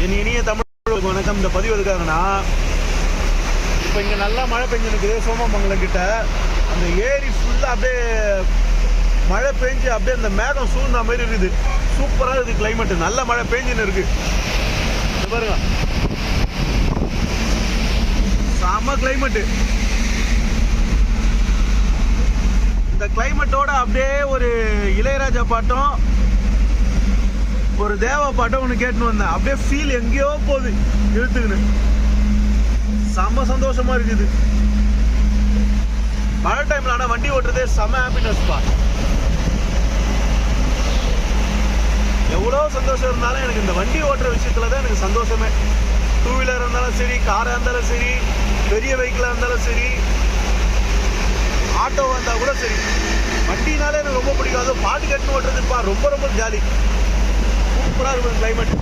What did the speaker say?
என் இனிய தமிழ் வணக்கம். இந்த பதிவு எதுக்காகனா, இப்போ இங்கே நல்லா மழை பெஞ்சுனுக்கு சோமமங்கலம் கிட்ட அந்த ஏரி ஃபுல்லாக அப்படியே மழை பெஞ்சு அப்படியே அந்த மேகம் சூழ்ந்த மாதிரி இருக்குது. சூப்பராக இருக்குது கிளைமேட்டு. நல்ல மழை பெஞ்சுன்னு இருக்கு பாருங்க. செம கிளைமேட்டு. இந்த கிளைமேட்டோட அப்படியே ஒரு இளையராஜா பாட்டும் ஒரு தேவா பாட்டும் ஒன்று கேட்டுன்னு வந்தேன். அப்படியே ஃபீல் எங்கேயோ போகுது இழுத்துக்குன்னு. செம்ம சந்தோஷமா இருக்குது மழை டைம்ல. ஆனால் வண்டி ஓட்டுறதே செம ஹாப்பினஸ் பா. எவ்வளோ சந்தோஷம் இருந்தாலும் எனக்கு இந்த வண்டி ஓட்டுற விஷயத்துல தான் எனக்கு சந்தோஷமே. டூ வீலர் இருந்தாலும் சரி, காராக இருந்தாலும் சரி, பெரிய வெஹிக்கிளாக இருந்தாலும் சரி, ஆட்டோவாக இருந்தால் கூட சரி, வண்டினாலே எனக்கு ரொம்ப பிடிக்கும். அதுவும் பாட்டு கட்டு ஓட்டுறதுப்பா ரொம்ப ரொம்ப ஜாலி. சூப்பராக இருக்கும் கிளைமேட்.